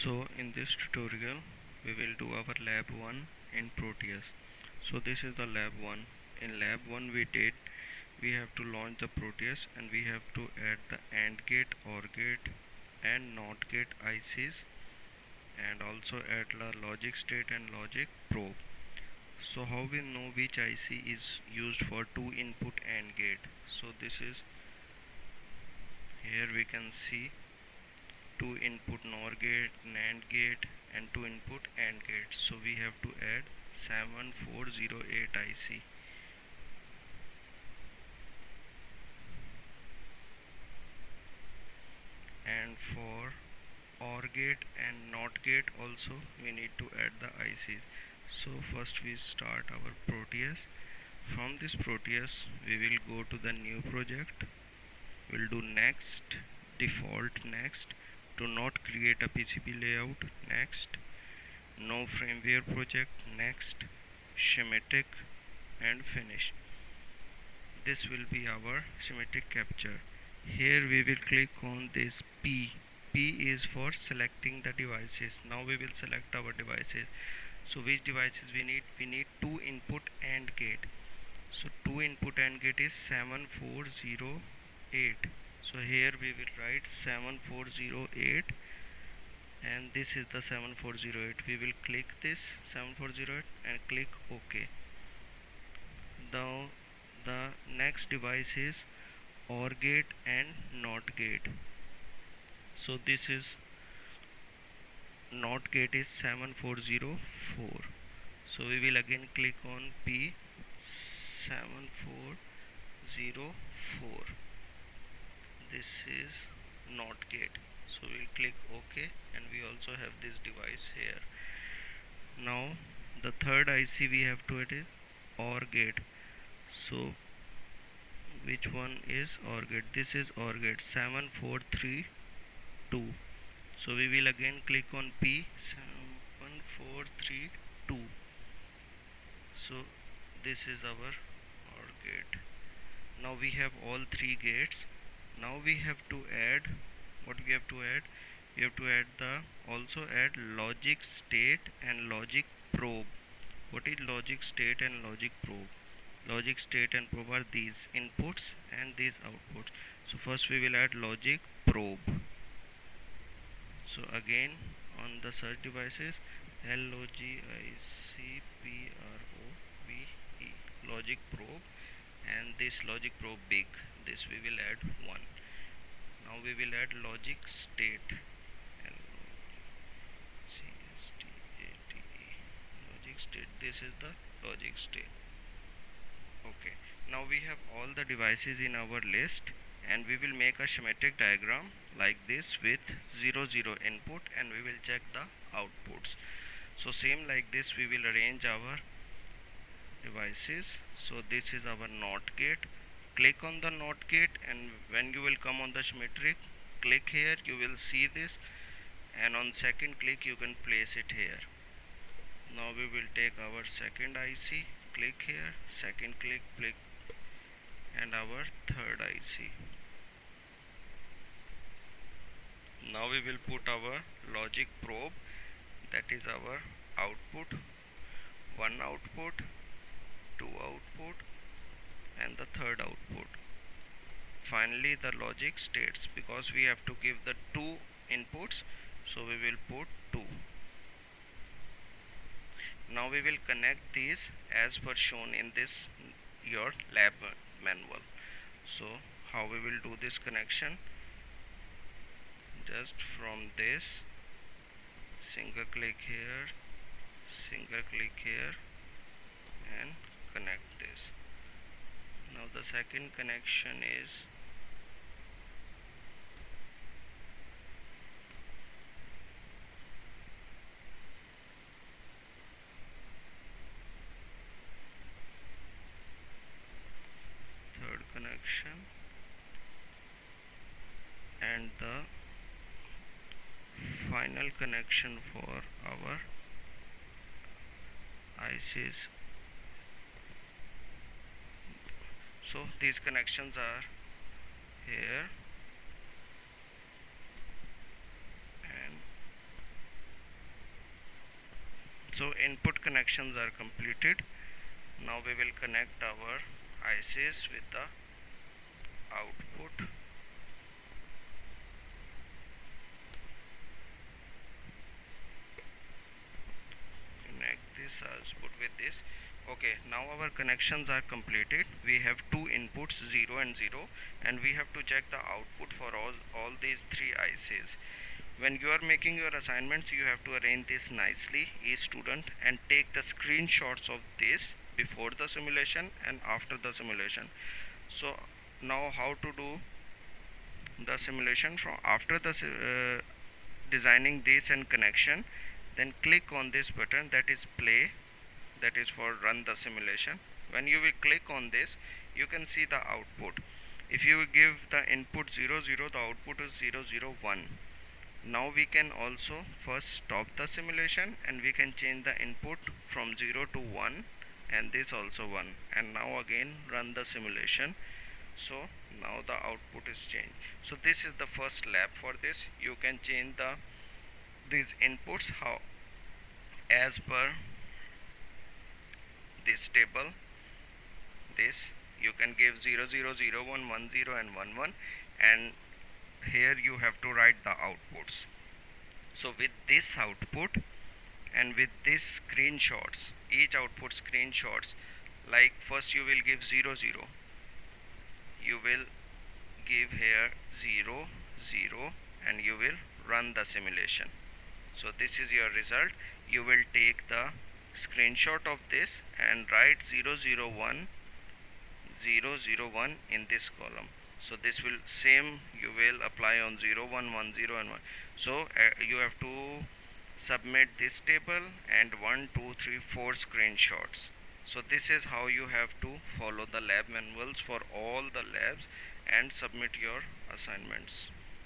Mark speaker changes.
Speaker 1: So in this tutorial we will do our lab 1 in Proteus. So this is the lab 1. In lab 1 we have to launch the Proteus and we have to add the AND gate, OR gate and NOT gate ICs, and also add the logic state and logic probe. So how we know which IC is used for 2 input AND gate? So this is, here we can see 2 input NOR gate, NAND gate and 2 input AND gate. So we have to add 7408 IC. And for OR gate and NOT gate also we need to add the ICs. So first we start our Proteus. From this Proteus we will go to the new project. We'll do next, default next, to not create a PCB layout next, no firmware project next, schematic and finish. This will be our schematic capture. Here we will click on this P. P is for selecting the devices. Now we will select our devices. So which devices we need? We need 2 input AND gate. So 2 input AND gate is 7408. So here we will write 7408 and this is the 7408. We will click this 7408 and click OK. Now the next device is OR gate and NOT gate. So this is NOT gate is 7404. So we will again click on P 7404. This is NOT gate. So we'll click OK and we also have this device here. Now the third IC we have to add is OR gate. So which one is OR gate? This is OR gate 7432. So we will again click on P 7432. So this is our OR gate. Now we have all 3 gates. Now we have to add, what we have to add? We have to add also add logic state and logic probe. What is logic state and logic probe? Logic state and probe are these inputs and these outputs. So first we will add logic probe. So again on the search devices, LOGICPROBE, logic probe, and this logic probe big, this we will add 1. Now we will add logic state, logic state, this is the logic state. Okay, now we have all the devices in our list and we will make a schematic diagram like this with 0 0 input and we will check the outputs. So same like this we will arrange our devices. So this is our NOT gate. Click on the NOT gate and when you will come on the schematic, click here, you will see this, and on second click you can place it here. Now we will take our second IC, click here, second click, and our third IC. Now we will put our logic probe, that is our output, 1 output, 2 output and the third output. Finally the logic states, because we have to give the 2 inputs, so we will put 2. Now we will connect these as per shown in this your lab manual. So how we will do this connection? Just from this, single click here, and connect this. Now the second connection is third connection, and the final connection for our ICs. So these connections are here and So input connections are completed. Now we will connect our ICs with the output. Connect this output with this. Okay, now our connections are completed. We have two inputs 0 and 0, and we have to check the output for all these three ICs. When you are making your assignments, you have to arrange this nicely, each student, and take the screenshots of this before the simulation and after the simulation. So now how to do the simulation from after the designing this and connection, then click on this button, that is play, that is for run the simulation. When you will click on this, you can see the output. If you give the input 0 0, the output is 0 0 1. Now we can also first stop the simulation, and we can change the input from 0 to 1, and this also 1, and now again run the simulation. So now the output is changed. So this is the first lab. For this you can change these inputs how as per this table. This you can give 0 0 0 1 1 0 and 1 1, and here you have to write the outputs. So with this output and with this screenshots, each output screenshots, like first you will give 0 0, you will give here 0 0, and you will run the simulation. So this is your result. You will take the screenshot of this and write 0 0 1 0 0 1 in this column. So this will same you will apply on 0 1 1 0 and 1. So you have to submit this table and 1 2 3 4 screenshots. So this is how you have to follow the lab manuals for all the labs and submit your assignments.